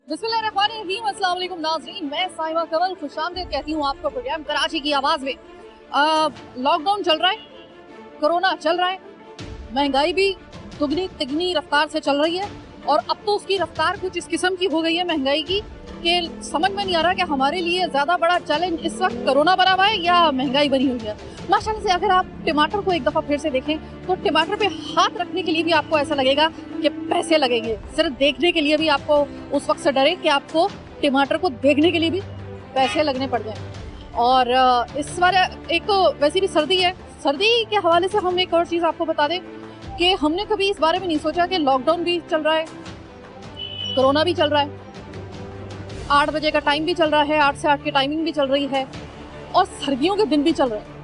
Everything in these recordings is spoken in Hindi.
बिस्मिल्लाहिर्रहमानिर्रहीम, अस्सलाम वालेकुम नाज़रीन, मैं साहिबा कमल खुशामदीद कहती हूँ आपको प्रोग्राम कराची की आवाज़ में। लॉकडाउन चल रहा है, कोरोना चल रहा है, महंगाई भी दुगनी तिगनी रफ्तार से चल रही है और अब तो उसकी रफ्तार कुछ इस किस्म की हो गई है महंगाई की कि समझ में नहीं आ रहा कि हमारे लिए ज़्यादा बड़ा चैलेंज इस वक्त कोरोना बना हुआ है या महंगाई बनी हुई है। माशाल्लाह से अगर आप टमाटर को एक दफ़ा फिर से देखें तो टमाटर पे हाथ रखने के लिए भी आपको ऐसा लगेगा कि पैसे लगेंगे। सिर्फ देखने के लिए भी आपको उस वक्त से डरे कि आपको टमाटर को देखने के लिए भी पैसे लगने पड़ जाएं। और इस बार एक तो वैसे भी सर्दी है, सर्दी के हवाले से हम एक और चीज़ आपको बता दें कि हमने कभी इस बारे में नहीं सोचा कि लॉकडाउन भी चल रहा है, कोरोना भी चल रहा है, 8 बजे का टाइम भी चल रहा है, 8 से 8 की टाइमिंग भी चल रही है और सर्दियों के दिन भी चल रहे हैं।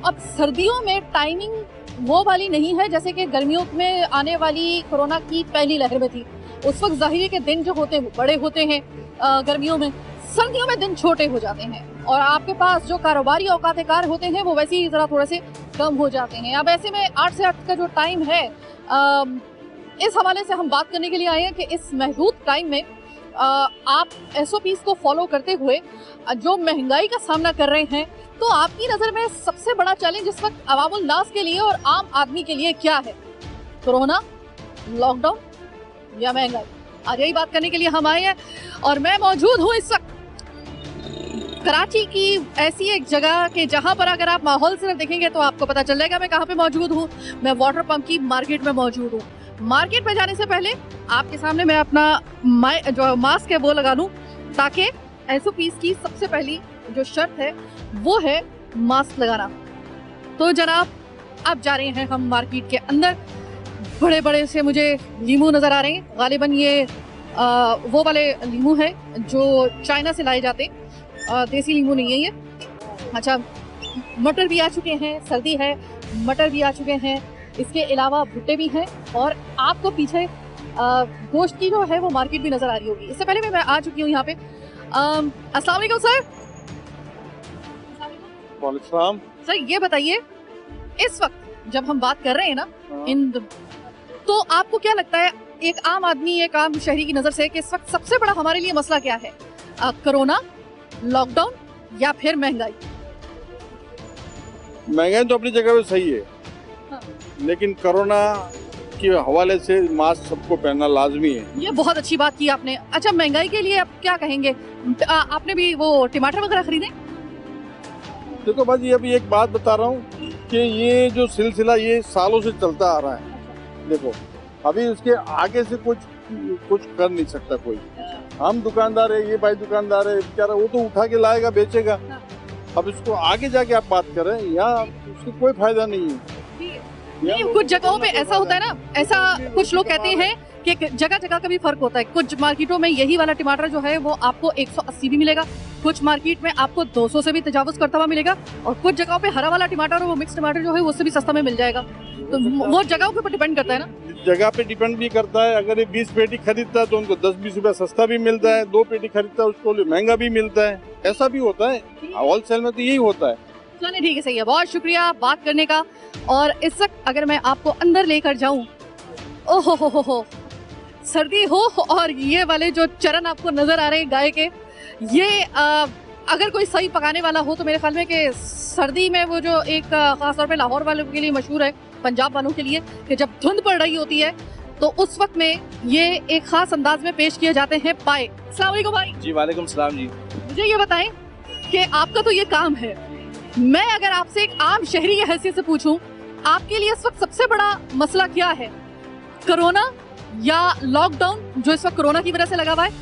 अब सर्दियों में टाइमिंग वो वाली नहीं है जैसे कि गर्मियों में आने वाली कोरोना की पहली लहर में थी। उस वक्त ज़ाहिर है कि दिन जो होते हैं वो बड़े होते हैं गर्मियों में, सर्दियों में दिन छोटे हो जाते हैं और आपके पास जो कारोबारी औकात कार होते हैं वो वैसे ही ज़रा थोड़े से कम हो जाते हैं। अब ऐसे में 8 से 8 का जो टाइम है, इस हवाले से हम बात करने के लिए आए हैं कि इस महदूद टाइम में आप SOPs को फॉलो करते हुए जो महंगाई का सामना कर रहे हैं, तो आपकी नज़र में सबसे बड़ा चैलेंज इस वक्त अवामुल नास के लिए और आम आदमी के लिए क्या है? कोरोना, लॉकडाउन या महंगाई? आज यही बात करने के लिए हम आए हैं और मैं मौजूद हूँ इस वक्त कराची की ऐसी एक जगह के जहाँ पर अगर आप माहौल सिर्फ देखेंगे तो आपको पता चल जाएगा मैं कहाँ पे मौजूद हूँ। मैं वाटर पंप की मार्केट में मौजूद हूँ। मार्केट में जाने से पहले आपके सामने मैं अपना जो मास्क है वो लगा लूँ ताकि SOPs की सबसे पहली जो शर्त है वो है मास्क लगाना। तो जनाब अब जा रहे हैं हम मार्केट के अंदर। बड़े बड़े से मुझे लीमू नज़र आ रहे हैं, गालिबन ये वो वाले लीमू है जो चाइना से लाए जाते, देसी लीमू नहीं है ये। अच्छा, मटर भी आ चुके हैं, सर्दी है, मटर भी आ चुके हैं, इसके अलावा भुट्टे भी हैं और आपको पीछे गोश्त की जो है वो मार्केट भी नज़र आ रही होगी। इससे पहले मैं आ चुकी हूँ यहाँ पे। अस्सलाम वालेकुम सर। वालेकुम सर ये बताइए, इस वक्त जब हम बात कर रहे हैं ना तो आपको क्या लगता है एक आम आदमी, एक आम शहरी की नज़र से कि इस वक्त सबसे बड़ा हमारे लिए मसला क्या है? कोरोना, लॉकडाउन या फिर महंगाई? महंगाई तो अपनी जगह पे सही है, हाँ। लेकिन कोरोना के हवाले से मास्क सबको पहनना लाजमी है। ये बहुत अच्छी बात की आपने। अच्छा, महंगाई के लिए आप क्या कहेंगे? आपने भी वो टमाटर वगैरह खरीदे? देखो भाजी, अभी एक बात बता रहा हूँ कि ये जो सिलसिला ये सालों से चलता आ रहा है। देखो अभी उसके आगे से कुछ कर नहीं सकता कोई। हम दुकानदार है, ये भाई दुकानदार है बेचारा, वो तो उठा के लाएगा बेचेगा। अब इसको आगे जाके आप बात करें यहाँ उसको कोई फायदा नहीं है। नहीं, कुछ जगहों पे ऐसा होता है ना, ऐसा कुछ लोग कहते हैं कि जगह जगह का भी फर्क होता है। कुछ मार्केटों में यही वाला टमाटर जो है वो आपको 180 भी मिलेगा, कुछ मार्केट में आपको 200 से भी तजावुज करता हुआ मिलेगा और कुछ जगहों पे हरा वाला टमाटर और वो मिक्स टमाटर जो है उससे भी सस्ता में मिल जाएगा। तो वो जगहों के ऊपर डिपेंड करता है ना, जगह पे डिपेंड भी करता है। अगर ये 20 पेटी खरीदता है तो उनको 10-20 रुपया सस्ता भी मिलता है, 2 पेटी खरीदता है उसको महंगा भी मिलता है, ऐसा भी होता है। होलसेल में तो यही होता है। चलिए ठीक है, सही है, बहुत शुक्रिया बात करने का। और इस वक्त अगर मैं आपको अंदर लेकर जाऊं, ओहो हो, सर्दी हो और ये वाले जो चरण आपको नजर आ रहे हैं गाय के, ये अगर कोई सही पकाने वाला हो तो मेरे ख्याल में कि सर्दी में वो जो एक खास तौर पे लाहौर वालों के लिए मशहूर है, पंजाब वालों के लिए, कि जब धुंध पड़ रही होती है तो उस वक्त में ये एक खास अंदाज में पेश किए जाते हैं पाए। अस्सलाम वालेकुम भाई। जी वालेकुम सलाम जी। मुझे ये बताएं कि आपका तो ये काम है, मैं अगर आपसे एक आम शहरी की हैसियत से पूछूं, आपके लिए इस वक्त सबसे बड़ा मसला क्या है? कोरोना या लॉकडाउन जो इस वक्त कोरोना की वजह से लगा हुआ है,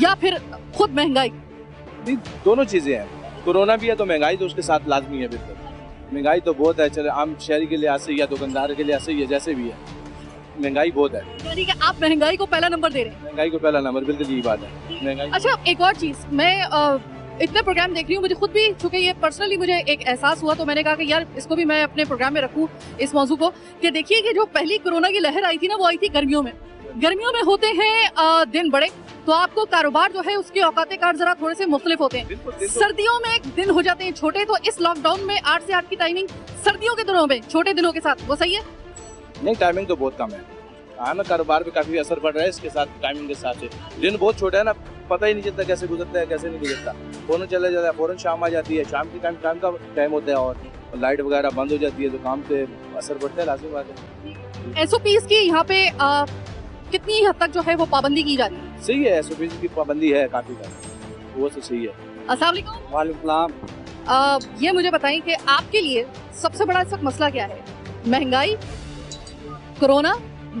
या फिर खुद महंगाई? दोनों चीजें हैं, कोरोना भी है तो महंगाई तो उसके साथ लाजमी है। बिल्कुल महंगाई तो बहुत है, चले आम शहरी के लिए ऐसे ही है, दुकानदार के लिए ऐसे ही है, जैसे भी है महंगाई बहुत है। यानी कि आप महंगाई को पहला नंबर दे रहे हैं? महंगाई को पहला नंबर, बिल्कुल यही बात है महंगाई। अच्छा, एक और चीज, मैं इतने प्रोग्राम देख रही हूँ, मुझे खुद भी चूंकि ये पर्सनली मुझे एक एहसास हुआ तो मैंने कहा कि यार इसको भी मैं अपने प्रोग्राम में रखूँ, इस मौजू को, कि देखिए कि जो पहली कोरोना की लहर आई थी ना वो आई थी गर्मियों में। गर्मियों में होते हैं दिन बड़े, तो आपको कारोबार जो है उसके औकात कार जरा थोड़े से मुख्तलिफ होते हैं। सर्दियों में दिन हो जाते हैं छोटे, तो इस लॉकडाउन में 8 से 8 की टाइमिंग सर्दियों के दिनों में छोटे दिनों के साथ वो सही है? नहीं, टाइमिंग तो बहुत कम है। हाँ ना, कारोबार पे काफी असर पड़ रहा है इसके साथ, टाइमिंग के साथ से। दिन बहुत छोटा है ना, पता ही नहीं चलता कैसे गुजरता है कैसे नहीं गुजरता। फौरन चला जाता है, फौरन शाम आ जाती है, शाम की टाइम का टाइम होता है और लाइट वगैरह बंद हो जाती है, तो काम पे असर पड़ता है, लाजिम बात है। एसओपीज की यहाँ पे कितनी हद तक जो है वो पाबंदी की जा रही है? सही है, एसओपी की पाबंदी है काफी, वो तो सही है। अस्सलाम वालेकुम। वालेकुम। ये मुझे बताएं कि आपके लिए सबसे बड़ा इस वक्त मसला क्या है? महंगाई, कोरोना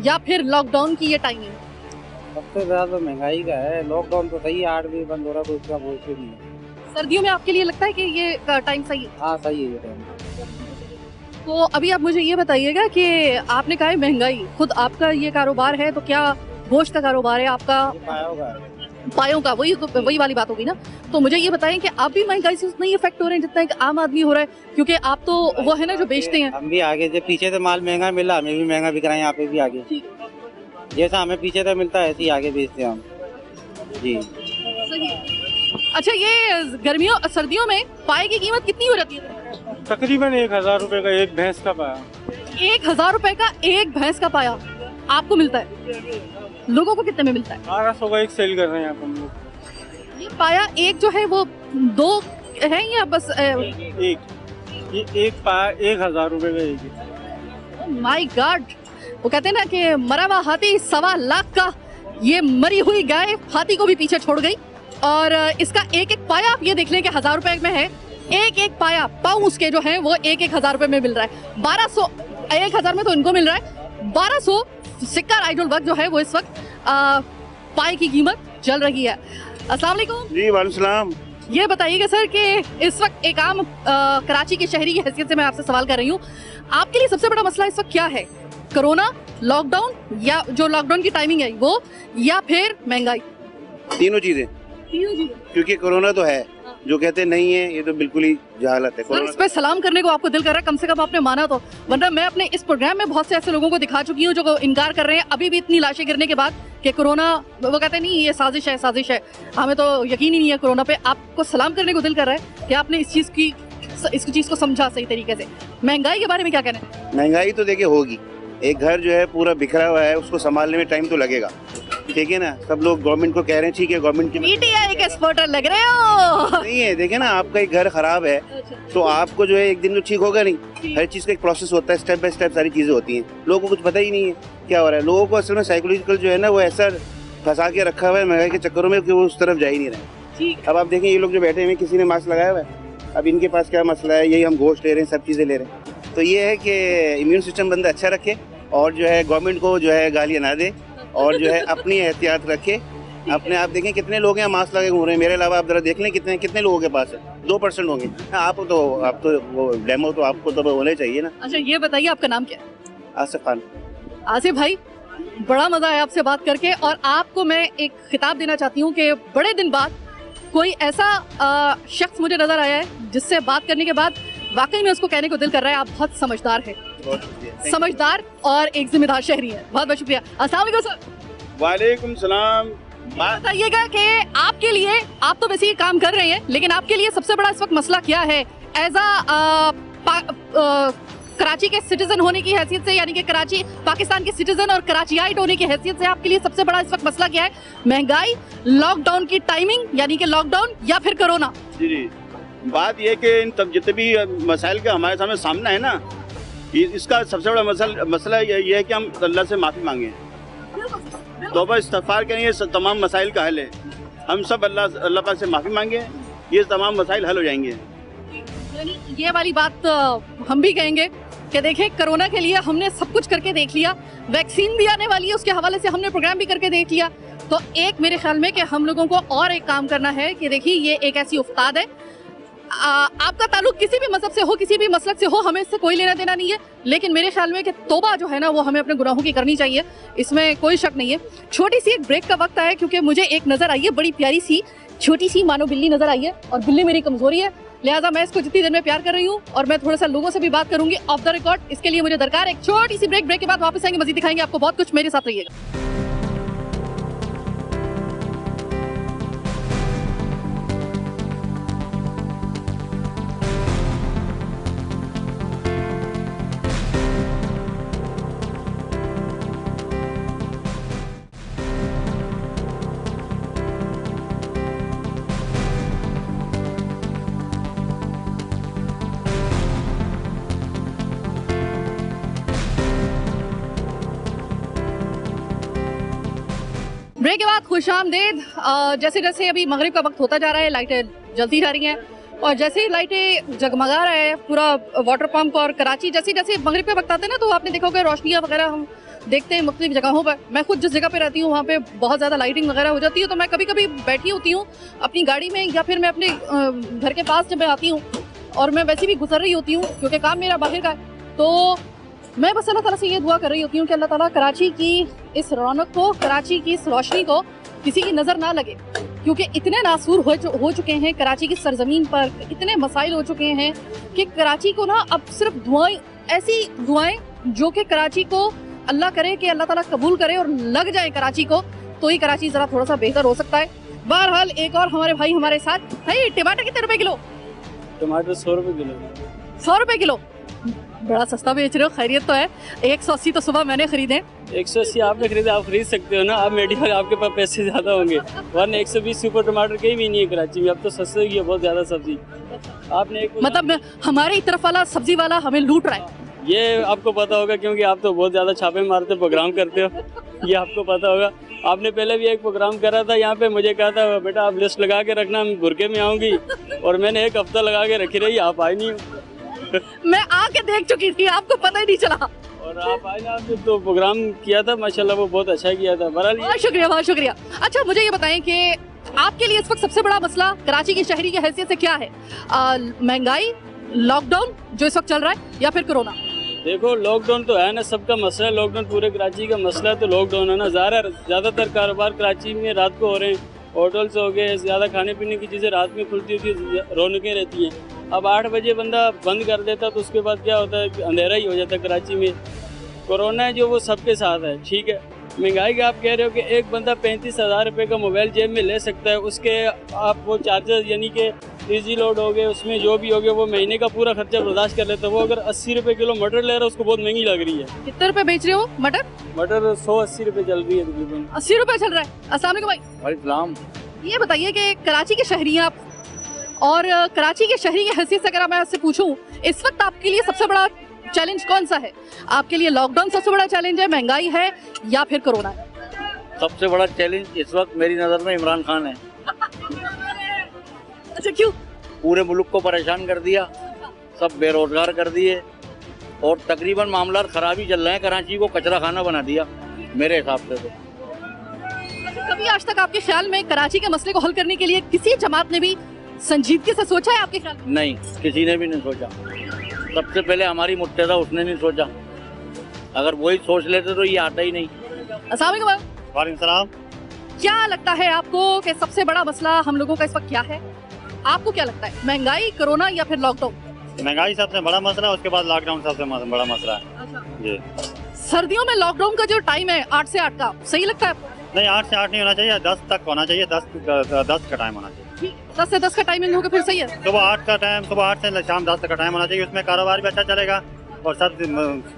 या फिर लॉकडाउन की ये टाइमिंग? सबसे ज्यादा तो महंगाई का है। लॉकडाउन तो सही है, 8 दिन बंद हो रहा है, कोई इसका बोझ नहीं है। सर्दियों में आपके लिए लगता है कि ये टाइम सही है? हाँ सही है ये टाइम। तो अभी आप मुझे ये बताइएगा कि आपने कहा है महंगाई, खुद आपका ये कारोबार है तो क्या गोश्त का कारोबार है आपका? ये पाया होगा। पायों का, वही वाली बात होगी ना। तो मुझे ये बताएं कि आप भी महंगाई से उतना ही इफेक्ट हो रहे हैं जितना एक आम आदमी हो रहा है, क्योंकि आप तो वो है ना जो बेचते हैं। हम भी आगे, जब पीछे से माल महंगा मिला हमें भी महंगा बिक रहा है यहाँ पे भी आगे। जैसा हमें पीछे से मिलता है ऐसे ही आगे बेचते हैं हम जी। अच्छा, ये गर्मियों सर्दियों में पाए की कीमत कितनी हो जाती है? तकरीबन 1000 रुपए का एक भैंस का पाया। 1000 रुपए का एक भैंस का पाया आपको मिलता है? लोगों को कितने में मिलता है? 1200 का एक सेल कर रहे हैं यहाँ पे हम लोग। ये पाया एक जो है वो 2 है या बस एक ये एक पाया 1000 रुपए का एक है। माय गॉड, वो कहते हैं ना कि मरा हुआ हाथी 1.25 लाख का, ये मरी हुई गाय हाथी को भी पीछे छोड़ गई। और इसका एक एक पाया आप ये देख लें कि 1000 रुपए में है। एक एक पाया पाऊ उसके जो है वो एक 1000 रुपए में मिल रहा है। 1200 1000 में तो इनको मिल रहा है, 1200 सिक्का राइडल वक्त जो है वो इस वक्त पाए की कीमत चल रही है। अस्सलाम वालेकुम जी। वालेकुम सलाम। ये बताइएगा सर कि इस वक्त एक आम कराची के शहरी की हैसियत से मैं आपसे सवाल कर रही हूँ, आपके लिए सबसे बड़ा मसला इस वक्त क्या है? कोरोना, लॉकडाउन या जो लॉकडाउन की टाइमिंग है वो, या फिर महंगाई? तीनों चीजें, क्योंकि कोरोना तो है, जो कहते नहीं है ये तो बिल्कुल ही जहालत है। सर, इस पे सलाम करने को आपको दिल कर रहा है, कम से कम आपने माना तो, वरना मैं अपने इस प्रोग्राम में बहुत से ऐसे लोगों को दिखा चुकी हूँ जो इनकार कर रहे हैं अभी भी इतनी लाशें गिरने के बाद कि कोरोना, वो कहते नहीं ये साजिश है, साजिश है, हमें तो यकीन ही नहीं है कोरोना पे। आपको सलाम करने को दिल कर रहा है कि आपने इस चीज को समझा सही तरीके से। महंगाई के बारे में क्या कहना है? महंगाई तो देखिए होगी, एक घर जो है पूरा बिखरा हुआ है, उसको संभालने में टाइम तो लगेगा, ठीक है ना। सब लोग गवर्नमेंट को कह रहे हैं, ठीक है गवर्नमेंट की पीटीआई के सपोर्टर लग रहे हो। नहीं है। देखिए ना, आपका एक घर खराब है तो आपको जो है एक दिन तो ठीक होगा नहीं, हर चीज का एक प्रोसेस होता है, स्टेप बाय स्टेप सारी चीजें होती हैं। लोगों को कुछ पता ही नहीं है क्या हो रहा है। लोगों को असल में साइकोलॉजिकल जो है ना वो ऐसा फंसा के रखा हुआ है महंगाई के चक्करों में कि वो उस तरफ जा ही नहीं रहे। अब आप देखें, ये लोग जो बैठे हुए हैं, किसी ने मास्क लगाया हुआ है, अब इनके पास क्या मसला है? यही हम गोश्त ले रहे हैं, सब चीजें ले रहे हैं। तो ये है कि इम्यून सिस्टम बंदा अच्छा रखे और जो है गवर्नमेंट को जो है गालियाँ ना दे और जो है अपनी एहतियात रखे। अपने आप देखें कितने लोग हैं मास्क लगे घूम रहे हैं, मेरे अलावा आप जरा देख लें कितने लोगों के पास है। 2% होंगे। आप तो वो डेमो तो आपको तो होने चाहिए ना। अच्छा, ये बताइए आपका नाम क्या है? आसिफ खान। आसिफ भाई, बड़ा मजा आया आपसे बात करके, और आपको मैं एक खिताब देना चाहती हूँ कि बड़े दिन बाद कोई ऐसा शख्स मुझे नजर आया है जिससे बात करने के बाद वाकई में उसको कहने को दिल कर रहा है, आप बहुत समझदार है, समझदार और एक जिम्मेदार शहरी है। बहुत बहुत शुक्रिया। अस्सलाम वालेकुम सर। वालेकुम सलाम। बताइएगा कि आपके लिए, आप तो वैसे ही काम कर रहे हैं, लेकिन आपके लिए सबसे बड़ा इस वक्त मसला क्या है? एज कराची के सिटीजन होने की हैसियत से, यानी कि कराची पाकिस्तान के सिटीजन और कराचीआइट होने की हैसियत से आपके लिए सबसे बड़ा इस वक्त मसला क्या है? महंगाई, लॉकडाउन की टाइमिंग यानी कि लॉकडाउन, या फिर कोरोना? जी, बात यह कि इन तब जितने भी मसाइल का हमारे सामने सामना है ना, इसका सबसे बड़ा मसला ये है कि हम अल्लाह से माफ़ी मांगे, तौबा इस्तग़फ़ार करें, ये तमाम मसाइल का हल है। हम सब अल्लाह पाक से माफ़ी मांगे, ये तमाम मसाइल हल हो जाएंगे। ये वाली बात हम भी कहेंगे कि देखें, कोरोना के लिए हमने सब कुछ करके देख लिया, वैक्सीन भी आने वाली है, उसके हवाले से हमने प्रोग्राम भी करके देख लिया। तो एक मेरे ख्याल में कि हम लोगों को और एक काम करना है कि देखिए, ये एक ऐसी उस्ताद है, आपका ताल्लुक किसी भी मजहब से हो, किसी भी मसलक से हो, हमें इससे कोई लेना देना नहीं है, लेकिन मेरे ख्याल में कि तौबा जो है ना वो हमें अपने गुनाहों की करनी चाहिए, इसमें कोई शक नहीं है। छोटी सी एक ब्रेक का वक्त है, क्योंकि मुझे एक नज़र आई है, बड़ी प्यारी सी छोटी सी मानो बिल्ली नजर आई है, और बिल्ली मेरी कमजोरी है, लिहाजा मैं इसको जितनी देर में प्यार कर रही हूँ, और मैं थोड़ा सा लोगों से भी बात करूंगी ऑफ द रिकॉर्ड। इसके लिए मुझे दरकार एक छोटी सी ब्रेक के बाद वापस आएंगे, मजीद दिखाएंगे आपको बहुत कुछ, मेरे साथ रहिएगा। के बाद खुशामदीद। जैसे जैसे अभी मगरिब का वक्त होता जा रहा है, लाइटें जलती जा रही हैं और जैसे ही लाइटें जगमगा रहा है पूरा वाटर पंप और कराची, जैसे जैसे मगरिब का वक्त आते हैं ना तो आपने देखा होगा रोशनियाँ वगैरह हम देखते हैं मुख्तलिफ जगहों पर। मैं खुद जिस जगह पे रहती हूँ वहाँ पे बहुत ज़्यादा लाइटिंग वगैरह हो जाती है, तो मैं कभी कभी बैठी होती हूँ अपनी गाड़ी में या फिर मैं अपने घर के पास जब मैं आती हूँ और मैं वैसे भी गुजर रही होती हूँ क्योंकि काम मेरा बाहर का है, तो मैं बस अल्लाह ताला से ये दुआ कर रही होती हूँ कि अल्लाह ताला कराची की इस रौनक को, कराची की इस रोशनी को किसी की नज़र ना लगे, क्योंकि इतने नासूर हो चुके हैं कराची की सरजमीन पर, इतने मसाइल हो चुके हैं कि कराची को ना अब सिर्फ दुआएं, ऐसी दुआएं जो कि कराची को अल्लाह करे कि अल्लाह ताला कबूल करे और लग जाए कराची को, तो ही कराची ज़रा थोड़ा सा बेहतर हो सकता है। बहरहाल एक और हमारे भाई हमारे साथ। भाई टमाटर कितने रुपए किलो? टमाटर 100 रुपये किलो। 100 रुपए किलो, बड़ा सस्ता बेच रहे हो, खैरियत तो है। 180 तो सुबह मैंने खरीदे। 180 आपने खरीदे, आप खरीद सकते हो ना, आप मेडिकल आपके पास पैसे ज़्यादा होंगे, वरना 120 सुपर टमाटर कहीं भी नहीं है कराची में। अब तो सस्ते ही है बहुत ज़्यादा सब्जी। आपने एक मतलब हमारे तरफ वाला सब्जी वाला हमें लूट रहा है। ये आपको पता होगा क्योंकि आप तो बहुत ज़्यादा छापे मारते प्रोग्राम करते हो, ये आपको पता होगा। आपने पहले भी एक प्रोग्राम करा था यहाँ पे, मुझे कहा था बेटा आप लिस्ट लगा के रखना, मैं बुरके में आऊँगी, और मैंने 1 हफ्ता लगा के रखी रही, आप आए नहीं। मैं आके देख चुकी थी, आपको पता ही नहीं चला। और आप आए ना, आपने तो प्रोग्राम किया था माशाल्लाह, वो बहुत अच्छा किया था। बहुत शुक्रिया, बहुत शुक्रिया। अच्छा मुझे ये बताएं कि आपके लिए इस वक्त सबसे बड़ा मसला कराची की शहरी की हैसियत से क्या है? महंगाई, लॉकडाउन जो इस वक्त चल रहा है, या फिर कोरोना? देखो लॉकडाउन तो है ना, सबका मसला है, लॉकडाउन पूरे कराची का मसला है, तो लॉकडाउन है ना। ज़्यादातर कारोबार कराची में रात को हो रहे हैं, होटल्स हो गए, ज़्यादा खाने पीने की चीज़ें रात में खुलती होती, रौनकें रहती हैं। अब 8 बजे बंदा बंद कर देता तो उसके बाद क्या होता है कि अंधेरा ही हो जाता है कराची में। कोरोना है जो वो सबके साथ है, ठीक है। महंगाई का आप कह रहे हो कि एक बंदा 35,000 रुपये का मोबाइल जेब में ले सकता है, उसके आप वो चार्जेस यानी कि ईजी लोड हो गए, उसमें जो भी हो गया वो महीने का पूरा खर्चा बर्दाश्त कर लेता है। वो अगर 80 रुपये किलो मटर ले रहा है उसको बहुत महंगी लग रही है। कितने रुपए बेच रहे हो मटर? मटर 180 रुपये चल रही है तकरीबन। 80 रुपए चल रहा है। अस्सलाम वालेकुम भाई। वालेकुम। ये बताइए कि कराची के शहरी हैं आप, और कराची के शहरी की हैसियत से अगर मैं आपसे पूछूं इस वक्त आपके लिए सबसे बड़ा चैलेंज कौन सा है? आपके लिए लॉकडाउन सबसे बड़ा चैलेंज है, महंगाई है, या फिर कोरोना है? सबसे बड़ा चैलेंज इस वक्त मेरी नज़र में इमरान खान है। अच्छा क्यों? पूरे मुल्क को परेशान कर दिया, सब बेरोजगार कर दिए, और तकरीबन मामला खराब ही चल रहे हैं। कराची को कचरा खाना बना दिया मेरे हिसाब से तो। कभी आज तक आपके ख्याल में कराची के मसले को हल करने के लिए किसी जमात ने भी संजीदगी से सोचा है आपके ख्याल में? नहीं, किसी ने भी नहीं सोचा। सबसे पहले हमारी मुत्तहदा उसने नहीं सोचा, अगर वही सोच लेते तो ये आता ही नहीं। अस्सलाम वालेकुम। वालेकुम सलाम। क्या लगता है आपको कि सबसे बड़ा मसला हम लोगों का इस वक्त क्या है? आपको क्या लगता है, महंगाई, कोरोना या फिर लॉकडाउन? महंगाई सबसे बड़ा मसला है, उसके बाद लॉकडाउन सबसे बड़ा मसला है जी। सर्दियों में लॉकडाउन का जो टाइम है 8 से 8 का, सही लगता है आपको? नहीं, 8 से 8 नहीं होना चाहिए, 10 तक होना चाहिए। 10 का टाइम होना चाहिए। 10 से 10 का टाइमिंग होगा फिर सही है। सुबह 8 का टाइम, सुबह 8 से शाम 10 तक का टाइम होना चाहिए। उसमें कारोबार भी अच्छा चलेगा और सब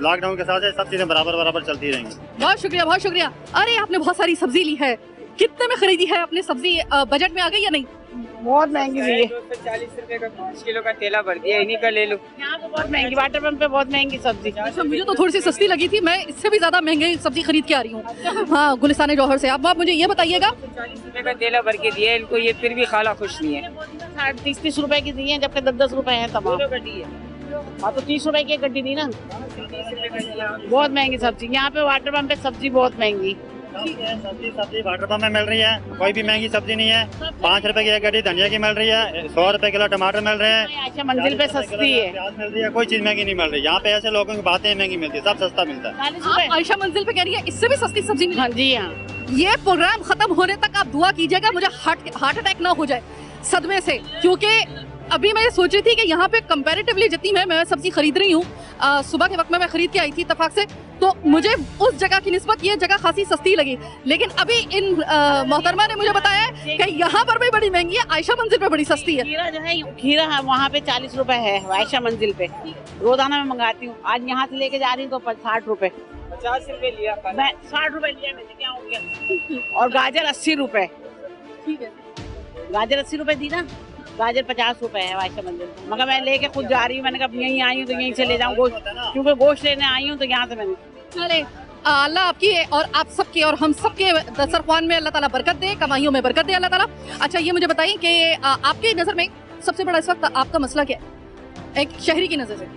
लॉकडाउन के साथ सब चीजें बराबर चलती रहेंगी। बहुत शुक्रिया, बहुत शुक्रिया। अरे आपने बहुत सारी सब्जी ली है, कितने में खरीदी है आपने सब्जी? बजट में आ गई या नहीं? बहुत महंगी दी है। 240 रुपए का 5 किलो का तेला भर दिया, इन्हीं का ले लो। यहाँ पे बहुत महंगी, वाटर पंप पे बहुत महंगी सब्जी। अच्छा, मुझे तो थोड़ी सी सस्ती लगी थी, मैं इससे भी ज्यादा महंगी सब्जी खरीद के आ रही हूँ। हाँ, गुलिस्तान जौहर से। आप मुझे ये बताइएगा, 40 रुपए का तेला भर के दिया इनको, ये फिर भी खाला खुश नहीं है। 30 रुपए की दी है, जबकि 10 रुपए है तमाम। हाँ तो 30 रुपए की एक गड्डी दी ना। बहुत महंगी सब्जी यहाँ पे, वाटर पंप पे सब्जी बहुत महंगी। सब्जी वाटर पंप में मिल रही है, कोई भी महंगी सब्जी नहीं है। 5 रुपए की एक गड्डी धनिया की मिल रही है, 100 रुपए किलो टमाटर मिल रहे हैं। आयशा मंजिल पे सस्ती है, प्याज मिल रही है, कोई चीज महंगी नहीं मिल रही। यहाँ पे ऐसे लोगों की बातें महंगी मिलती है, सब सस्ता मिलता है। 40 रुपए। आयशा मंजिल पे कह रही है इससे भी सस्ती सब्जी मिली। हाँ जी हाँ। ये प्रोग्राम खत्म होने तक आप दुआ कीजिएगा मुझे हार्ट अटैक ना हो जाए सदमे से, क्योंकि अभी मैं सोच रही थी कि यहाँ पे कंपैरेटिवली जितनी मैं सब्जी खरीद रही हूँ, सुबह के वक्त में मैं खरीद के आई थी इत्तेफाक से, तो मुझे उस जगह की निस्बत ये जगह खासी सस्ती लगी। लेकिन अभी इन मोहतरमा ने मुझे बताया कि यहाँ पर भी बड़ी महंगी है, आयशा मंजिल पे बड़ी सस्ती है। खीरा जो है, खीरा है वहाँ पे 40 रुपए है आयशा मंजिल पे। रोजाना मैं मंगाती हूँ, आज यहाँ से लेके जा रही हूँ तो 60 रुपए। 50 रुपए लिया, मैं 60 रुपए लिया, मैंने क्या हो गया। और गाजर 80 रुपए। ठीक है, गाजर 80 रुपए दी ना, गाजर 50 रुपए है आयशा मंदिर। मगर मैं लेके खुद जा रही हूँ, मैंने कहा यहीं आई हूँ तो यहीं से ले जाऊँ गोश्त, क्योंकि गोश्त लेने आई हूँ तो यहाँ से मैंने। चले अल्लाह आपकी और आप सबके और हम सबके दस्तरख्वान में अल्लाह ताला बरकत दे, कमाइयों में बरकत दे अल्लाह ताला। अच्छा, ये मुझे बताइए कि आपकी नज़र में सबसे बड़ा इस वक्त आपका मसला क्या है? एक शहरी की नज़र से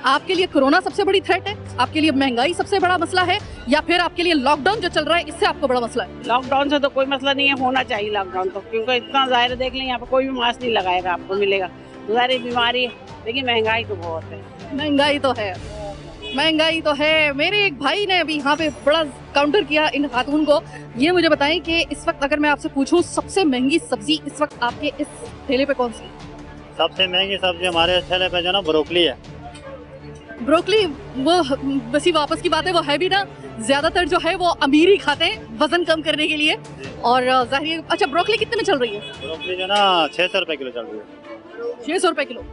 आपके लिए कोरोना सबसे बड़ी थ्रेट है, आपके लिए महंगाई सबसे बड़ा मसला है, या फिर आपके लिए लॉकडाउन जो चल रहा है इससे आपको बड़ा मसला है? लॉकडाउन से तो कोई मसला नहीं है, होना चाहिए लॉकडाउन तो, क्योंकि इतना ज़ाहिर देख लें यहाँ पर कोई भी मास्क नहीं लगाएगा, आपको मिलेगा ज़ाहिर बीमारी है, लेकिन महंगाई तो बहुत है। महंगाई तो है, महंगाई तो है। मेरे एक भाई ने अभी यहाँ पे बड़ा काउंटर किया इन खातून को। ये मुझे बताएं कि इस वक्त अगर मैं आपसे पूछूं सबसे महंगी सब्जी इस वक्त आपके इस ठेले पे कौन सी है? सबसे महंगी सब्जी हमारे ठेले पे जो ना ब्रोकली है। ब्रोकली, वो बसी वापस की बात है, वो है भी ना, ज्यादातर जो है वो अमीर ही खाते हैं वजन कम करने के लिए। और जाहिर, अच्छा ब्रोकली कितने में चल रही है? ब्रोकली जो ना 600 रुपए किलो चल रही है। 600 रुपए किलो,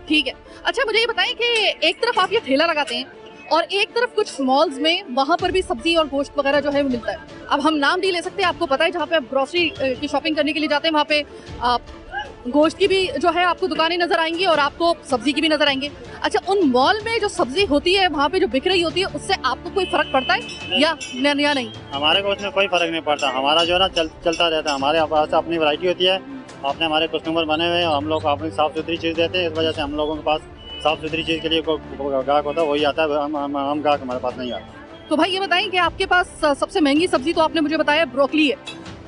ठीक है। अच्छा मुझे ये बताएं कि एक तरफ आप ये ठेला लगाते हैं और एक तरफ कुछ मॉल्स में वहाँ पर भी सब्जी और गोश्त वगैरह जो है वो मिलता है। अब हम नाम नहीं ले सकते, आपको पता है जहाँ पे आप ग्रोसरी की शॉपिंग करने के लिए जाते हैं वहाँ पे गोश्त की भी जो है आपको दुकानें नजर आएंगी और आपको सब्जी की भी नजर आएंगी। अच्छा, उन मॉल में जो सब्जी होती है वहाँ पे जो बिक रही होती है उससे आपको कोई फर्क पड़ता है या नहीं? हमारे को उसमें कोई फर्क नहीं पड़ता, हमारा जो है ना चलता रहता है। हमारे पास अपनी वैरायटी होती है, अपने हमारे कस्टमर बने हुए हैं, हम लोग अपनी साफ सुथरी चीज़ देते हैं। इस वजह से हम लोगों के पास साफ सुथरी चीज़ के लिए ग्राहक होता है, वही आता है, हम ग्राहक हमारे पास नहीं आता। तो भाई ये बताएं कि आपके पास सबसे महंगी सब्जी तो आपने मुझे बताया ब्रोकली है,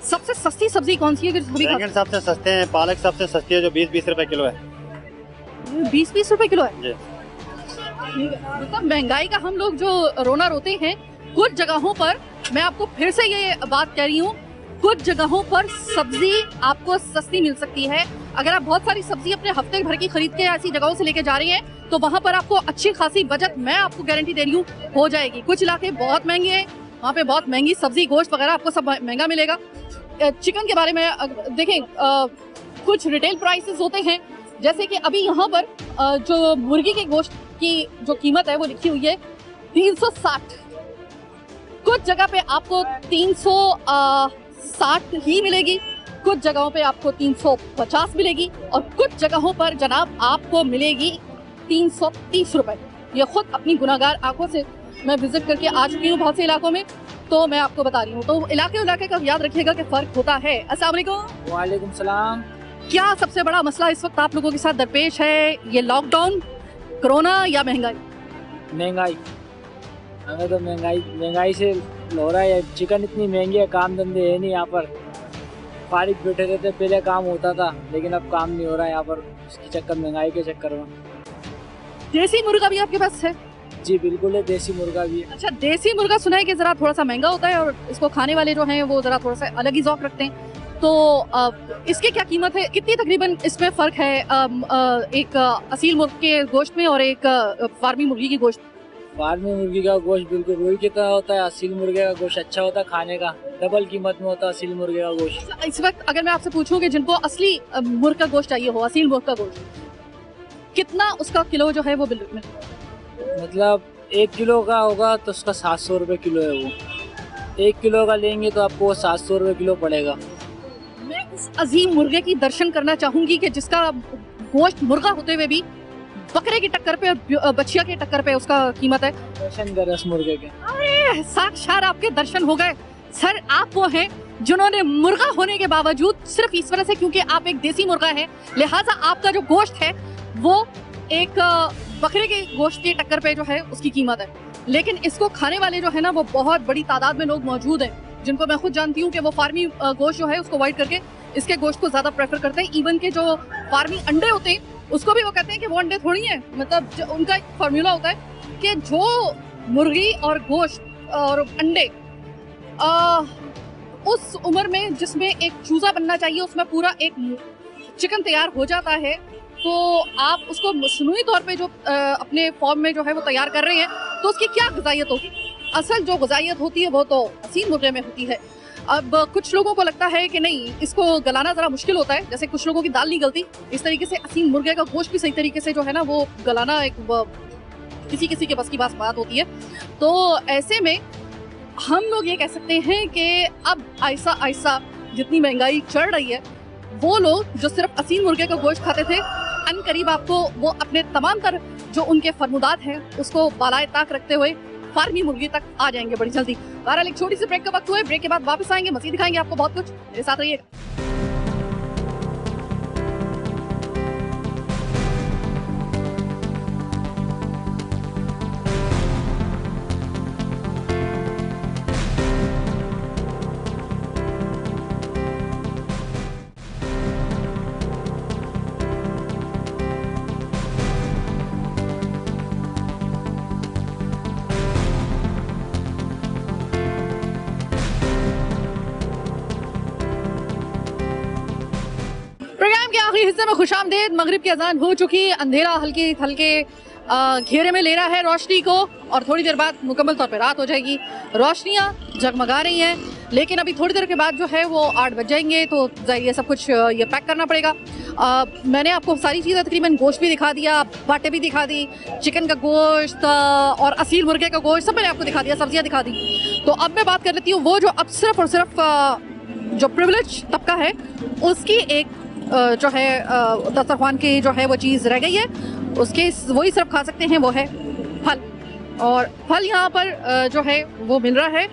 सबसे सस्ती सब्जी कौन सी है? बैंगन सबसे सस्ते हैं, पालक सबसे सस्ती है जो 20-20 रुपए किलो है। 20-20 रुपए किलो है जी। मतलब महंगाई का हम लोग जो रोना रोते हैं, कुछ जगहों पर, मैं आपको फिर से ये बात कह रही हूँ, कुछ जगहों पर सब्जी आपको सस्ती मिल सकती है। अगर आप बहुत सारी सब्जी अपने हफ्ते भर की खरीद के ऐसी जगहों से लेके जा रहे हैं तो वहाँ पर आपको अच्छी खासी बचत, मैं आपको गारंटी दे रही हूँ, हो जाएगी। कुछ इलाके बहुत महंगे हैं, वहाँ पे बहुत महंगी सब्जी गोश्त वगैरह आपको सब महंगा मिलेगा। चिकन के बारे में देखें, कुछ रिटेल प्राइसेस होते हैं, जैसे कि अभी यहाँ पर जो मुर्गी के गोश्त की जो कीमत है वो लिखी हुई है 360। कुछ जगह पे आपको 360 ही मिलेगी, कुछ जगहों पे आपको 350 मिलेगी और कुछ जगहों पर जनाब आपको मिलेगी 330 रुपए। ये खुद अपनी गुनाहगार आंखों से मैं विजिट करके आ चुकी हूँ बहुत से इलाकों में, तो मैं आपको बता रही हूँ। तो इलाके का याद रखिएगा कि फर्क होता है। अस्सलाम वालेकुम। वालेकुम सलाम। क्या सबसे बड़ा मसला इस वक्त आप लोगों के साथ दरपेश है? ये लॉकडाउन, कोरोना या महंगाई? महंगाई, हमें तो महंगाई से हो रहा है। चिकन इतनी महंगी है, काम धंधे है नहीं यहाँ पर, फारिग बैठे रहते, पहले काम होता था लेकिन अब काम नहीं हो रहा है यहाँ पर, इसके चक्कर, महंगाई के चक्कर में। देसी मुर्गा भी आपके पास है? जी बिल्कुल है, देसी मुर्गा भी है। अच्छा, देसी मुर्गा सुना है कि जरा थोड़ा सा महंगा होता है और इसको खाने वाले जो हैं वो जरा थोड़ा सा अलग ही ज़ौक रखते हैं, तो इसकी क्या कीमत है? कितनी तकरीबन इसमें फ़र्क है एक असील मुर्ग के गोश्त में और एक फार्मी मुर्गी की गोश्त? फार्मी मुर्गी का गोश्त बिल्कुल वही की तरह होता है, असील मुर्गे का गोश्त अच्छा होता है खाने का, डबल कीमत में होता है असील मुर्गे का गोश्त। इस वक्त अगर मैं आपसे पूछूं कि जिनको असली मुर्ग का गोश्त चाहिए हो, असील मुर्ग का गोश्त, कितना उसका किलो जो है वो बिल में? मतलब 1 किलो का होगा तो उसका 700 रुपये किलो है वो, 1 किलो का लेंगे तो आपको 700 रुपये किलो पड़ेगा। मैं उस अजीम मुर्गे की दर्शन करना चाहूंगी कि जिसका गोश्त मुर्गा होते हुए भी बकरे की टक्कर पे, बछिया की टक्कर पे उसका कीमत है। दर्शन कर उस मुर्गे के। अरे साक्षात आपके दर्शन हो गए सर। आप वो हैं जिन्होंने मुर्गा होने के बावजूद, सिर्फ इस वजह से क्योंकि आप एक देसी मुर्गा है, लिहाजा आपका जो गोश्त है वो एक बकरे के गोश्त की टक्कर पे जो है उसकी कीमत है। लेकिन इसको खाने वाले जो है ना वो बहुत बड़ी तादाद में लोग मौजूद हैं, जिनको मैं खुद जानती हूँ कि वो फार्मी गोश्त जो है उसको अवॉइड करके इसके गोश्त को ज्यादा प्रेफर करते हैं। इवन के जो फार्मी अंडे होते हैं उसको भी वो कहते हैं कि वो अंडे थोड़ी है, मतलब उनका एक फार्मूला होता है कि जो मुर्गी और गोश्त और अंडे उस उम्र में जिसमें एक चूजा बनना चाहिए उसमें पूरा एक चिकन तैयार हो जाता है, तो आप उसको मसनूई तौर पे जो अपने फॉर्म में जो है वो तैयार कर रहे हैं, तो उसकी क्या ग़िज़ाइयत होगी? असल जो ग़िज़ाइयत होती है वो तो असील मुर्गे में होती है। अब कुछ लोगों को लगता है कि नहीं, इसको गलाना ज़रा मुश्किल होता है, जैसे कुछ लोगों की दाल नहीं गलती, इस तरीके से असील मुर्गे का गोश्त भी सही तरीके से जो है ना वो गलाना एक किसी के बस की बात होती है। तो ऐसे में हम लोग ये कह सकते हैं कि अब ऐसा ऐसा जितनी महंगाई चढ़ रही है, वो लोग जो सिर्फ असील मुर्गे का गोश्त खाते थे, अनकरीब आपको वो अपने तमाम तर जो उनके फरमुदात हैं उसको बालाए ताक रखते हुए फार्मी मुर्गी तक आ जाएंगे बड़ी जल्दी। बहरहाल एक छोटी सी ब्रेक का वक्त हुआ है, ब्रेक के बाद वापस आएंगे, मसीह दिखाएंगे आपको बहुत कुछ, मेरे साथ रहिएगा। प्रोग्राम के आखिरी हिस्से में खुशामदीद। मगरिब की अजान हो चुकी, अंधेरा हल्के हल्के घेरे में ले रहा है रोशनी को और थोड़ी देर बाद मुकम्मल तौर पे रात हो जाएगी। रोशनियाँ जगमगा रही हैं, लेकिन अभी थोड़ी देर के बाद जो है वो 8 बज जाएंगे, तो ये सब कुछ ये पैक करना पड़ेगा। मैंने आपको सारी चीज़ें तकरीबन गोश्त भी दिखा दिया, बाटें भी दिखा दी, चिकन का गोश्त और असील मुर्गे का गोश्त सब मैंने आपको दिखा दिया, सब्जियाँ दिखा दी। तो अब मैं बात कर लेती हूँ वो जो अब सिर्फ और सिर्फ जो प्रिविलेज तबका है उसकी एक जो है दस्तरखान की जो है वो चीज़ रह गई है, उसके वही सिर्फ खा सकते हैं, वो है फल। और फल यहाँ पर जो है वो मिल रहा है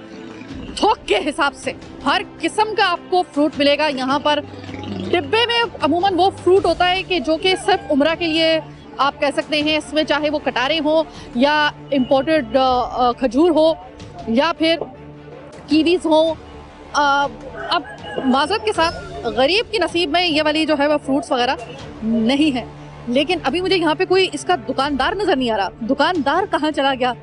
थोक के हिसाब से। हर किस्म का आपको फ्रूट मिलेगा यहाँ पर। डिब्बे में अमूमन वो फ्रूट होता है कि जो कि सिर्फ उम्रा के लिए आप कह सकते हैं, इसमें चाहे वो कटारे हो या इम्पोर्टेड खजूर हो या फिर कीवीज हो। अब माजरत के साथ गरीब की नसीब में ये वाली जो है वो फ्रूट्स वगैरह नहीं है, लेकिन अभी मुझे यहाँ पे कोई इसका दुकानदार नज़र नहीं आ रहा। दुकानदार कहाँ चला गया?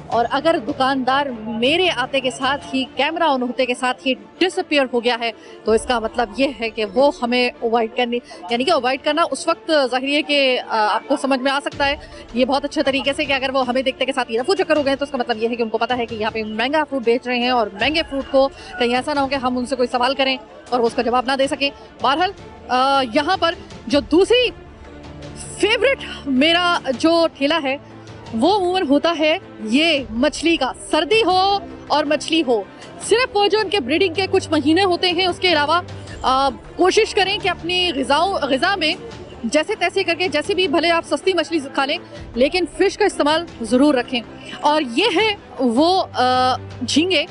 और अगर दुकानदार मेरे आते के साथ ही, कैमरा ऑन होते के साथ ही डिसअपियर हो गया है, तो इसका मतलब ये है कि वो हमें अवॉइड करनी, यानी कि अवॉइड करना उस वक्त ज़ाहिर है कि आपको समझ में आ सकता है ये बहुत अच्छे तरीके से कि अगर वो हमें देखते के साथ ये रफू चक्कर हो गए, तो उसका मतलब ये है कि उनको पता है कि यहाँ पे महंगा फ्रूट बेच रहे हैं और महंगे फ्रूट को कहीं ऐसा ना हो कि हम उनसे कोई सवाल करें और वो उसका जवाब ना दे सकें। बहरहाल यहाँ पर जो दूसरी फेवरेट मेरा जो ठेला है वो अमूमन होता है ये मछली का। सर्दी हो और मछली हो, सिर्फ वो जो उनके ब्रीडिंग के कुछ महीने होते हैं, उसके अलावा कोशिश करें कि अपनी ग़िज़ा में जैसे तैसे करके, जैसे भी भले आप सस्ती मछली खा लें, लेकिन फ़िश का इस्तेमाल ज़रूर रखें। और ये है वो झींगे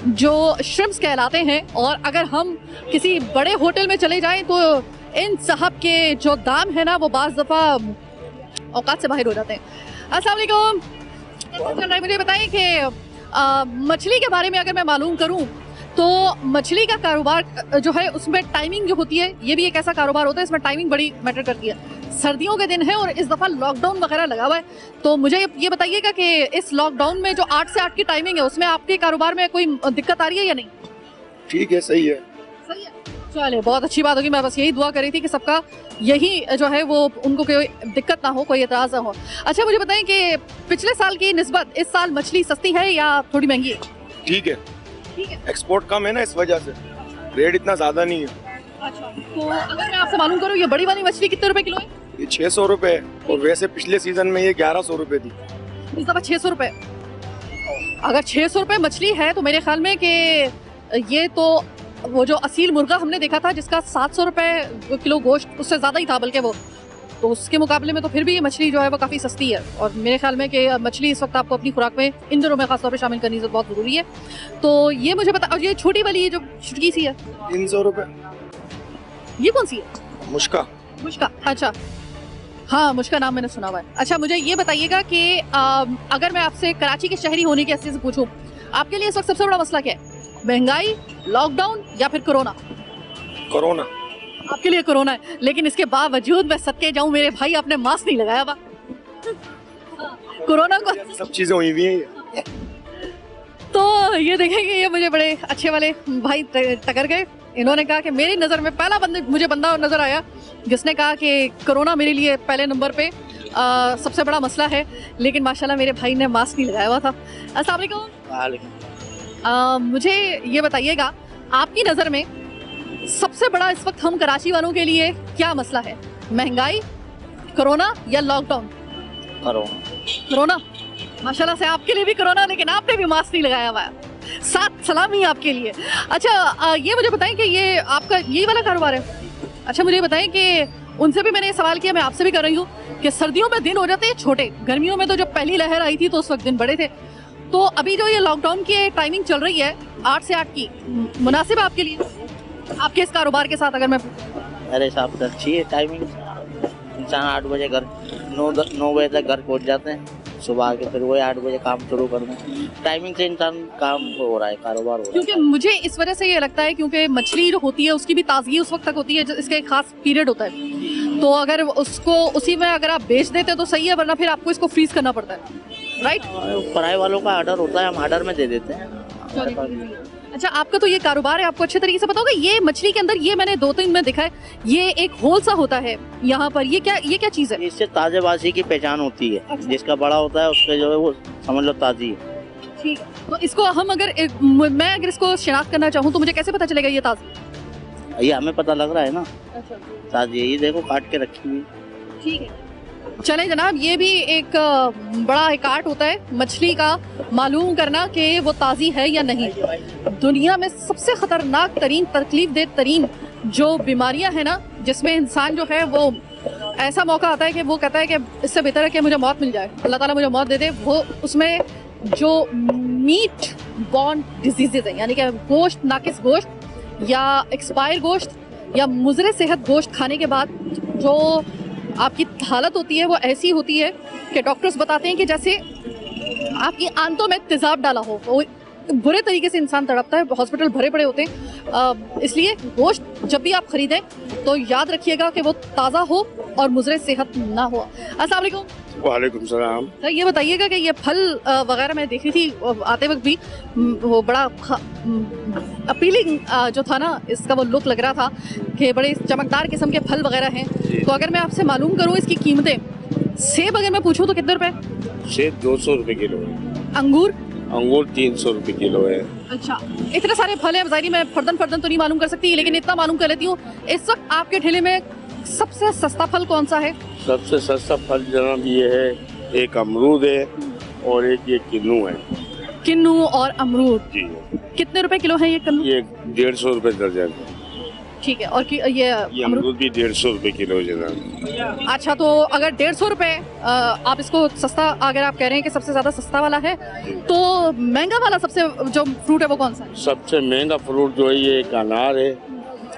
जो श्रिम्प्स कहलाते हैं। और अगर हम किसी बड़े होटल में चले जाएं तो इन साहब के जो दाम है ना वो बाज़ दफ़ा औकात से बाहर हो जाते हैं। अस्सलाम वालेकुम, कैसे चल रहा है? मुझे बताइए कि मछली के बारे में अगर मैं मालूम करूं तो मछली का कारोबार जो है उसमें टाइमिंग जो होती है, ये भी एक ऐसा कारोबार होता है इसमें टाइमिंग बड़ी मैटर करती है। सर्दियों के दिन है और इस दफ़ा लॉकडाउन वगैरह लगा हुआ है, तो मुझे ये बताइएगा कि इस लॉकडाउन में जो 8 से 8 की टाइमिंग है उसमें आपके कारोबार में कोई दिक्कत आ रही है या नहीं? ठीक है, सही है। सही है, चले बहुत अच्छी बात होगी। मैं बस यही दुआ कर रही थी कि सबका यही जो है वो उनको कोई दिक्कत ना हो, कोई एतराज़ ना हो। अच्छा मुझे बताएं कि पिछले साल की निस्बत इस साल मछली सस्ती है या थोड़ी महंगी है? ठीक है, ठीक है, एक्सपोर्ट कम है ना, इस वजह से रेट इतना ज़्यादा नहीं है। अच्छा, तो अगर मैं आपसे मालूम करूँ ये बड़ी वाली मछली कितने रुपए किलो है? ये 600 रुपये और वैसे पिछले सीजन में ये 1100 रुपये थी। इस दफ़ा 600 रुपये। अगर 600 रुपये मछली है तो मेरे ख्याल में कि ये तो वो जो असील मुर्गा हमने देखा था जिसका 700 रुपये किलो गोश्त, उससे ज़्यादा ही था बल्कि वो, तो उसके मुकाबले में तो फिर भी ये मछली जो है वो काफ़ी सस्ती है। और मेरे ख्याल में कि मछली इस वक्त आपको अपनी खुराक में इन दिनों में खासतौर पे शामिल करनी बहुत ज़रूरी है। तो ये मुझे बता, और ये छोटी वाली जो छुटकी सी है 300 रुपये। ये कौन सी है? मुश्का। मुश्का, अच्छा हाँ मुश्का नाम मैंने सुना हुआ है। अच्छा मुझे ये बताइएगा कि अगर मैं आपसे कराची के शहरी होने के हैसियत से पूछूं, आपके लिए इस वक्त सबसे बड़ा मसला क्या है? महंगाई, लॉकडाउन या फिर कोरोना? कोरोना। आपके लिए कोरोना है, लेकिन इसके बावजूद मैं सदके जाऊं मेरे भाई आपने मास्क नहीं लगाया हुआ। कोरोना को सब चीजें हुई हुई हैं। तो ये देखेंगे, ये मुझे बड़े अच्छे वाले भाई टकर गए। इन्होंने कहा कि मेरी नज़र में पहला बंदा नज़र आया जिसने कहा कि कोरोना मेरे लिए पहले नंबर पे सबसे बड़ा मसला है, लेकिन माशाल्लाह मेरे भाई ने मास्क नहीं लगाया हुआ था। अस्सलाम वालेकुम। मुझे ये बताइएगा आपकी नज़र में सबसे बड़ा इस वक्त हम कराची वालों के लिए क्या मसला है? महंगाई, कोरोना या लॉकडाउन? कोरोना। माशाल्लाह से आपके लिए भी कोरोना, लेकिन आपने भी मास्क नहीं लगाया हुआ है। साथ सलामी आपके लिए। अच्छा ये मुझे बताएं कि ये आपका यही वाला कारोबार है? अच्छा मुझे बताएं कि उनसे भी मैंने ये सवाल किया, मैं आपसे भी कर रही हूँ कि सर्दियों में दिन हो जाते हैं छोटे, गर्मियों में तो जब पहली लहर आई थी तो उस वक्त दिन बड़े थे। तो अभी जो ये लॉकडाउन की टाइमिंग चल रही है 8 से 8 की, मुनासिब है आपके लिए, आपके इस कारोबार के साथ? अगर मैं मेरे हिसाब से अच्छी है टाइमिंग। इंसान 8 बजे घर 9 बजे तक घर पहुंच जाते हैं सुबह के, फिर वही 8 बजे काम शुरू करना। टाइमिंग से इंसान काम हो रहा है, कारोबार हो रहा है। क्योंकि मुझे इस वजह से ये लगता है क्योंकि मछली जो होती है उसकी भी ताजगी उस वक्त तक होती है, इसका एक खास पीरियड होता है, तो अगर उसको उसी में अगर आप बेच देते तो सही है, वरना फिर आपको इसको फ्रीज करना पड़ता है, राइट? पराई वालों का ऑर्डर होता है, हम ऑर्डर में दे देते हैं। अच्छा, आपका तो ये कारोबार है, आपको अच्छे तरीके से पता होगा। ये मछली के अंदर ये मैंने 2-3 में देखा है, ये एक होल सा होता है यहाँ पर, ये क्या चीज़ है? इससे ताजेबाजी की पहचान होती है। अच्छा। जिसका बड़ा होता है उसके जो है वो समझ लो ताजी है। ठीक है, तो इसको हम मैं अगर इसको शिनाख्त करना चाहूँ तो मुझे कैसे पता चलेगा ये ताज़ा? ये हमें पता लग रहा है ना, अच्छा, ताजी है। ये देखो काट के रखी हुई। ठीक है, चले जनाब, ये भी एक बड़ा एक आर्ट होता है मछली का मालूम करना कि वो ताज़ी है या नहीं। दुनिया में सबसे ख़तरनाक तरीन, तकलीफ दे तरीन जो बीमारियां हैं ना, जिसमें इंसान जो है वो ऐसा मौका आता है कि वो कहता है कि इससे बेहतर है कि मुझे मौत मिल जाए, अल्लाह ताला मुझे मौत दे दे। वो उसमें जो मीट बॉर्न डिजीजेज हैं, यानी कि गोश्त, नाकिस गोश्त या एक्सपायर गोश्त या मुज़रे सेहत गोश्त खाने के बाद जो आपकी हालत होती है वो ऐसी होती है कि डॉक्टर्स बताते हैं कि जैसे आपकी आंतों में तेजाब डाला हो। वो बुरे तरीके से इंसान तड़पता है, हॉस्पिटल भरे पड़े होते हैं। इसलिए गोश्त जब भी आप खरीदें तो याद रखिएगा कि वो ताज़ा हो और मुज़रे सेहत ना हो। अस्सलाम वालेकुम। वालेकुम सलाम। तो ये बताइएगा कि ये फल वगैरह मैं देख रही थी आते वक्त भी, वो बड़ा अपीलिंग जो था ना, इसका वो लुक लग रहा था कि बड़े चमकदार किस्म के फल वगैरह हैं। तो अगर मैं आपसे मालूम करूँ इसकी कीमतें, सेब अगर मैं पूछूँ तो कितने रुपए? सेब 200 रुपए किलो है। अंगूर? अंगूर 300 रुपए किलो है। अच्छा, इतने सारे फल हैं, ज़ाहिर मैं फर्दन तो नहीं मालूम कर सकती, लेकिन इतना मालूम कर लेती हूँ, इस वक्त आपके ठेले में सबसे सस्ता फल कौन सा है? सबसे सस्ता फल जनाब ये है, एक अमरूद है और एक ये किन्नू है। किन्नू और अमरूद जी। कितने रुपए किलो है ये किन्नू? ये 150 रुपए दर्जन है। ठीक है, और ये अमरूद भी 150 रुपए किलो जनाब। अच्छा, तो अगर 150 रुपए आप इसको सस्ता, अगर आप कह रहे हैं कि सबसे ज्यादा सस्ता वाला है, तो महंगा वाला सबसे जो फ्रूट है वो कौन सा है? सबसे महंगा फ्रूट जो है ये एक अनार है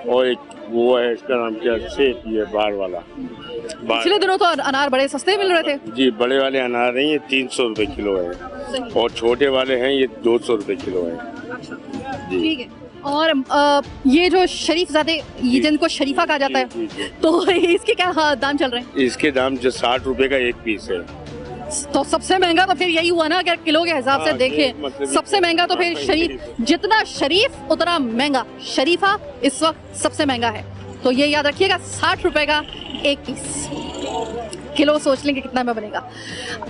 और एक वो है, इसका नाम क्या, सेब, ये बार वाला। पिछले दिनों तो अनार बड़े सस्ते मिल रहे थे। जी, बड़े वाले अनार हैं ये 300 रुपए किलो है और छोटे वाले हैं ये 200 रुपए किलो है। ठीक है, और ये जो शरीफजादे, ये जिनको शरीफा कहा जाता है, तो इसके क्या दाम चल रहे हैं? इसके दाम जो 60 रुपए का एक पीस है। तो सबसे महंगा तो फिर यही हुआ ना, अगर किलो के हिसाब से देखें, मतलब सबसे महंगा तो फिर शरीफ, जितना शरीफ उतना महंगा। शरीफा इस वक्त सबसे महंगा है, तो ये याद रखिएगा, 60 रुपए का एक पीस। किलो सोच लेंगे कितना में बनेगा।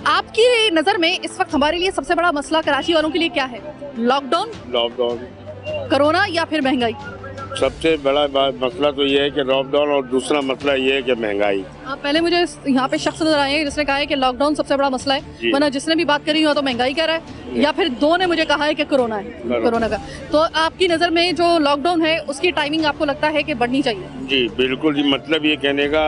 आपकी नज़र में इस वक्त हमारे लिए सबसे बड़ा मसला कराची वालों के लिए क्या है? लॉकडाउन, कोरोना या फिर महंगाई? सबसे बड़ा मसला तो ये है कि लॉकडाउन, और दूसरा मसला ये है कि महंगाई। आप पहले मुझे यहाँ पे शख्स नजर आए हैं जिसने कहा है कि लॉकडाउन सबसे बड़ा मसला है, वरना जिसने भी बात करी हो तो महंगाई कह रहा है, या फिर दो ने मुझे कहा है कि कोरोना है, कोरोना का। तो आपकी नज़र में जो लॉकडाउन है उसकी टाइमिंग आपको लगता है कि बढ़नी चाहिए? जी बिल्कुल जी, मतलब ये कहने का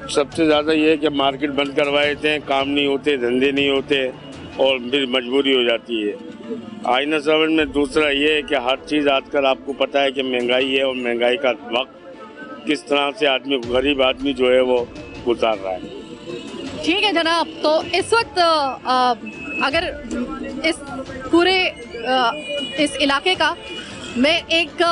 सबसे ज़्यादा ये है कि मार्केट बंद करवा देते हैं, काम नहीं होते, धंधे नहीं होते और फिर मजबूरी हो जाती है। आईना समझ में दूसरा ये है कि हर चीज़ आजकल आपको पता है कि महंगाई है, और महंगाई का वक्त किस तरह से आदमी, गरीब आदमी जो है वो गुजार रहा है। ठीक है जनाब, तो इस वक्त अगर इस पूरे इस इलाके का मैं एक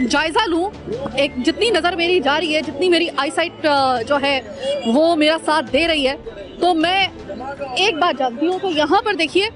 जायज़ा लूँ, एक जितनी नज़र मेरी जा रही है, जितनी मेरी आई साइट जो है वो मेरा साथ दे रही है, तो मैं एक बात जानती हूँ, तो यहाँ पर देखिए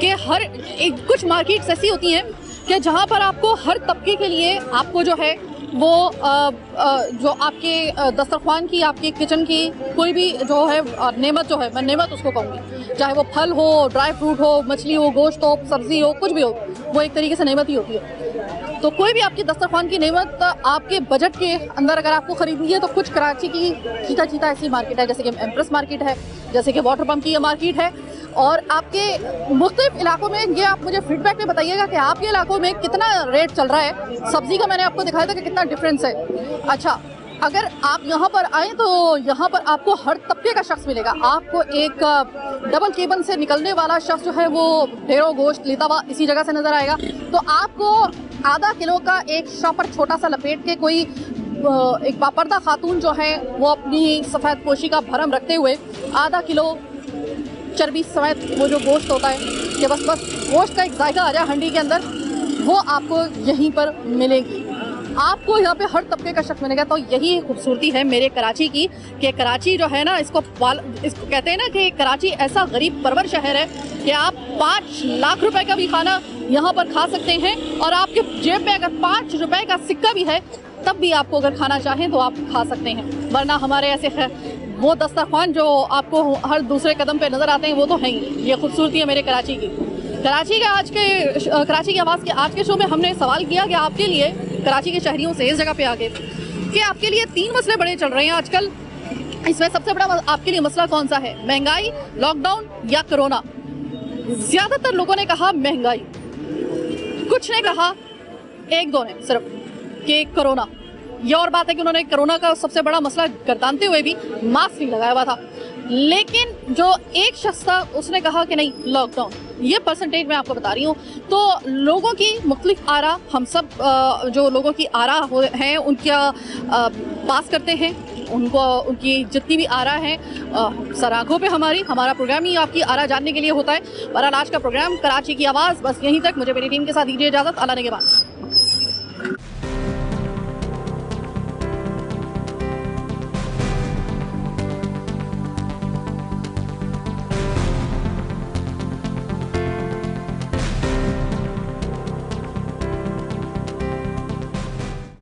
कि कुछ मार्केट्स ऐसी होती हैं कि जहाँ पर आपको हर तबके के लिए आपको जो है वो जो आपके दस्तरखान की, आपके किचन की कोई भी जो है नेमत, जो है मैं नेमत उसको कहूँगी, चाहे वो फल हो, ड्राई फ्रूट हो, मछली हो, गोश्त हो, सब्ज़ी हो, कुछ भी हो, वो एक तरीके से नेमत ही होती है। तो कोई भी आपकी दस्तरखान की नेमत आपके बजट के अंदर अगर आपको खरीदनी है, तो कुछ कराची की चीता ऐसी मार्केट है, जैसे कि एम्प्रेस मार्केट है, जैसे कि वाटर पम्प की ये मार्केट है, और आपके मुख्तलिफ इलाकों में ये आप मुझे फीडबैक में बताइएगा कि आपके इलाकों में कितना रेट चल रहा है। सब्ज़ी का मैंने आपको दिखाया था कि कितना डिफरेंस है। अच्छा, अगर आप यहाँ पर आए तो यहाँ पर आपको हर तबके का शख्स मिलेगा। आपको एक डबल केबल से निकलने वाला शख्स जो है वो ढेरों गोश्त लेता हुआ इसी जगह से नजर आएगा। तो आपको आधा किलो का एक शॉपर छोटा सा लपेट के कोई एक बापर्दा खातून जो है वो अपनी सफ़ेद पोशी का भरम रखते हुए आधा किलो चर्बी समेत वो जो गोश्त होता है कि बस गोश्त का एक जायका आ जाए हंडी के अंदर, वो आपको यहीं पर मिलेगी। आपको यहाँ पे हर तबके का शख्स मिलेगा। तो यही खूबसूरती है मेरे कराची की कि कराची जो है ना इसको कहते हैं ना कि कराची ऐसा गरीब परवर शहर है कि आप 5 लाख रुपए का भी खाना यहाँ पर खा सकते हैं और आपके जेब में अगर 5 रुपए का सिक्का भी है तब भी आपको अगर खाना चाहें तो आप खा सकते हैं। वरना हमारे ऐसे वो दस्तरखान जो आपको हर दूसरे कदम पे नज़र आते हैं वो तो हैं ही। ये खूबसूरती है मेरे कराची की। कराची की आवाज़ के आज के शो में हमने सवाल किया कि आपके लिए कराची के शहरियों से इस जगह पे आके कि आपके लिए 3 मसले बड़े चल रहे हैं आजकल। इसमें सबसे बड़ा आपके लिए मसला कौन सा है, महंगाई, लॉकडाउन या कोरोना? ज़्यादातर लोगों ने कहा महंगाई, कुछ ने कहा 1-2 ने सिर्फ कि कोरोना। ये और बात है कि उन्होंने कोरोना का सबसे बड़ा मसला गर्दानते हुए भी मास्क नहीं लगाया हुआ था। लेकिन जो एक शख्स था उसने कहा कि नहीं लॉकडाउन। ये परसेंटेज मैं आपको बता रही हूँ। तो लोगों की मुख्तलिफ आरा, हम सब जो लोगों की आरा हैं उनका पास करते हैं, उनकी जितनी भी आरा हैं सर आंखों पे हमारा प्रोग्राम ही आपकी आरा जानने के लिए होता है। बहरहाल आज का प्रोग्राम कराची की आवाज़ बस यहीं तक। मुझे मेरी टीम के साथ दीजिए इजाज़त। अल्लाह ने के बाद।